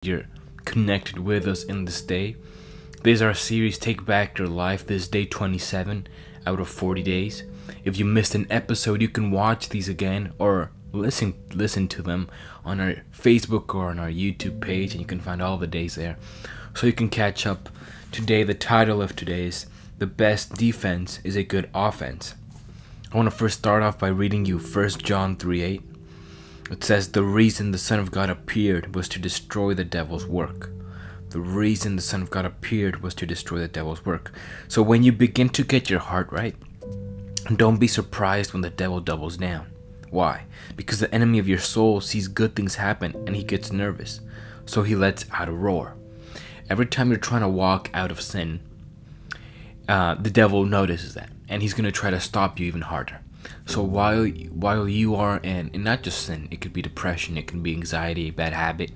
you're connected with us in this day. This is our series, Take Back Your Life. This is day 27 out of 40 days. If you missed an episode, you can watch these again or listen to them on our Facebook or on our YouTube page, and you can find all the days there. So you can catch up. Today, the title of today is The Best Defense is a Good Offense. I want to first start off by reading you 1 John 3:8. It says, the reason the Son of God appeared was to destroy the devil's work. The reason the Son of God appeared was to destroy the devil's work. So when you begin to get your heart right, don't be surprised when the devil doubles down. Why? Because the enemy of your soul sees good things happen and he gets nervous. So he lets out a roar. Every time you're trying to walk out of sin, the devil notices that, and he's going to try to stop you even harder. So while you are in, and not just sin, it could be depression, it can be anxiety, a bad habit.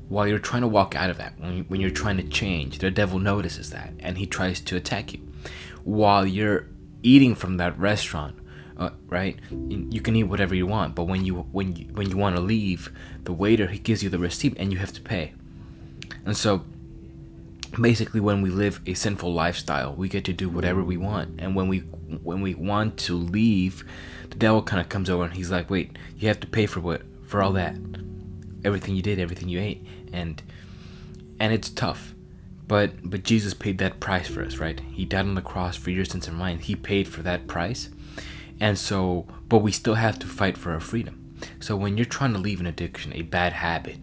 While you're trying to walk out of that, when you're trying to change, the devil notices that, and he tries to attack you. While you're eating from that restaurant, right? You can eat whatever you want, but when you want to leave, the waiter, he gives you the receipt, and you have to pay. And so, basically, when we live a sinful lifestyle, we get to do whatever we want, and when we want to leave, the devil kind of comes over and he's like, wait, you have to pay for all that, everything you did, everything you ate, and it's tough, but Jesus paid that price for us, right? He died on the cross for your sins and mine. He paid for that price, and so, but we still have to fight for our freedom. So when you're trying to leave an addiction, a bad habit,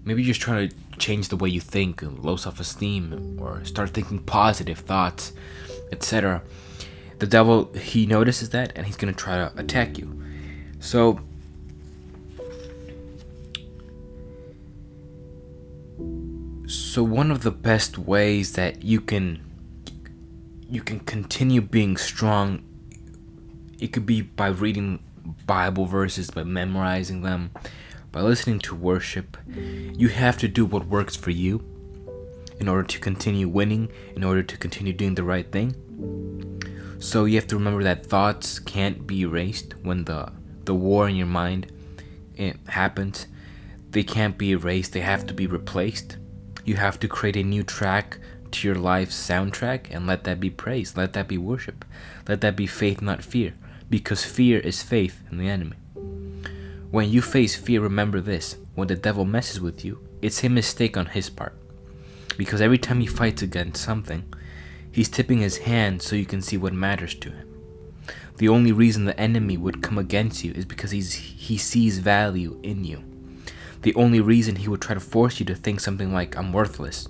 maybe you're just trying to change the way you think, low self-esteem, or start thinking positive thoughts, etc. The devil, he notices that, and he's going to try to attack you. So one of the best ways that you can continue being strong, it could be by reading Bible verses, by memorizing them, by listening to worship. You have to do what works for you in order to continue winning, in order to continue doing the right thing. So you have to remember that thoughts can't be erased when the war in your mind happens. They can't be erased. They have to be replaced. You have to create a new track to your life's soundtrack and let that be praise. Let that be worship. Let that be faith, not fear. Because fear is faith in the enemy. When you face fear, remember this. When the devil messes with you, it's a mistake on his part. Because every time he fights against something, he's tipping his hand so you can see what matters to him. The only reason the enemy would come against you is because he sees value in you. The only reason he would try to force you to think something like, I'm worthless,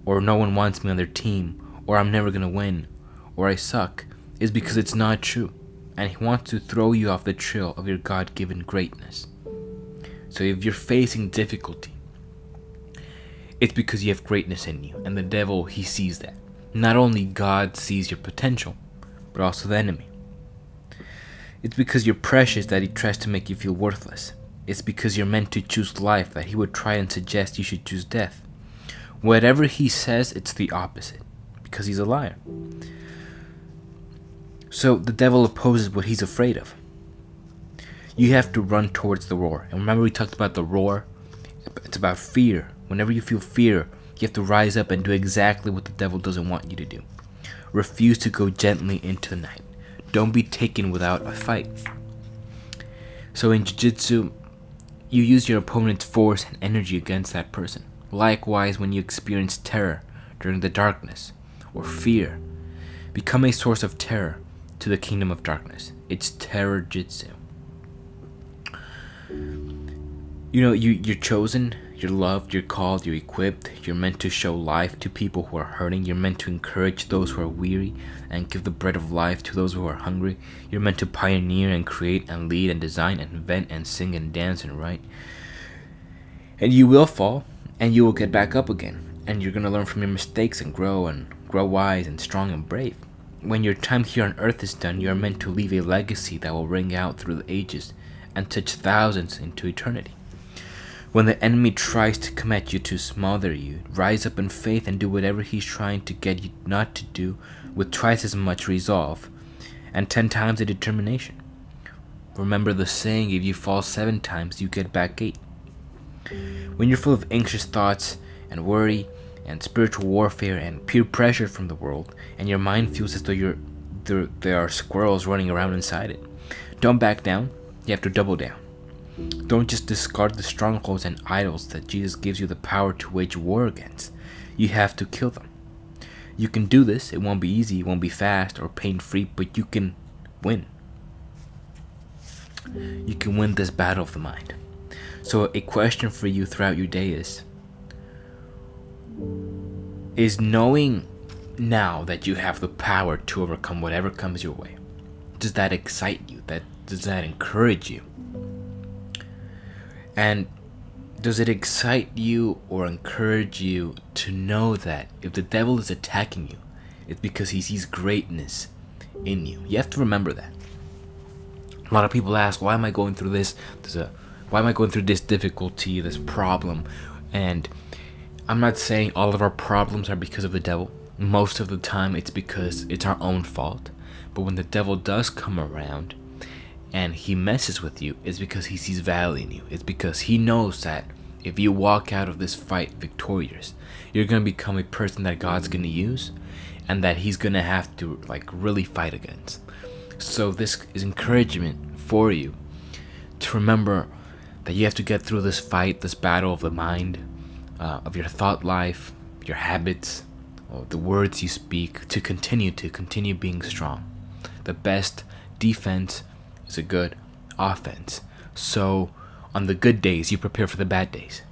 or no one wants me on their team, or I'm never going to win, or I suck, is because it's not true. And he wants to throw you off the trail of your God-given greatness. So if you're facing difficulty, it's because you have greatness in you, and the devil, he sees that. Not only God sees your potential, but also the enemy. It's because you're precious that he tries to make you feel worthless. It's because you're meant to choose life that he would try and suggest you should choose death. Whatever he says, it's the opposite, because he's a liar. So the devil opposes what he's afraid of. You have to run towards the roar. And remember, we talked about the roar? It's about fear. Whenever you feel fear, you have to rise up and do exactly what the devil doesn't want you to do. Refuse to go gently into the night. Don't be taken without a fight. So in jiu-jitsu, you use your opponent's force and energy against that person. Likewise, when you experience terror during the darkness or fear, become a source of terror to the kingdom of darkness. It's terror jitsu. You're chosen, you're loved, you're called, you're equipped, you're meant to show life to people who are hurting, you're meant to encourage those who are weary and give the bread of life to those who are hungry. You're meant to pioneer and create and lead and design and invent and sing and dance and write. And you will fall, and you will get back up again, and you're going to learn from your mistakes and grow wise and strong and brave. When your time here on earth is done, you are meant to leave a legacy that will ring out through the ages and touch thousands into eternity. When the enemy tries to come at you to smother you, rise up in faith and do whatever he's trying to get you not to do with twice as much resolve and 10 times the determination. Remember the saying, if you fall 7 times, you get back 8. When you're full of anxious thoughts and worry and spiritual warfare and peer pressure from the world, and your mind feels as though there are squirrels running around inside it, don't back down. You have to double down. Don't just discard the strongholds and idols that Jesus gives you the power to wage war against. You have to kill them. You can do this. It won't be easy, it won't be fast or pain-free, but you can win. You can win this battle of the mind. So a question for you throughout your day is knowing now that you have the power to overcome whatever comes your way, does that excite you? Does that encourage you? And does it excite you or encourage you to know that if the devil is attacking you, it's because he sees greatness in you? You have to remember that. A lot of people ask, why am I going through this? Why am I going through this difficulty, this problem? And I'm not saying all of our problems are because of the devil. Most of the time it's because it's our own fault. But when the devil does come around and he messes with you, it's because he sees value in you. It's because he knows that if you walk out of this fight victorious, you're going to become a person that God's going to use and that he's going to have to really fight against. So this is encouragement for you to remember that you have to get through this fight, this battle of the mind, of your thought life, your habits, the words you speak, to continue being strong. The best defense is a good offense. So on the good days, you prepare for the bad days.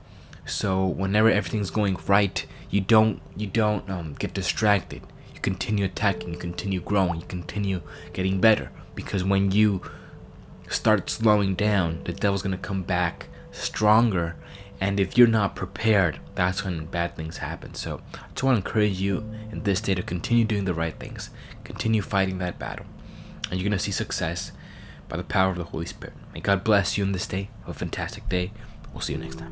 So whenever everything's going right, you don't get distracted. You continue attacking, you continue growing, you continue getting better. Because when you start slowing down, the devil's gonna come back stronger. And if you're not prepared, that's when bad things happen. So I just want to encourage you in this day to continue doing the right things. Continue fighting that battle. And you're going to see success by the power of the Holy Spirit. May God bless you in this day. Have a fantastic day. We'll see you next time.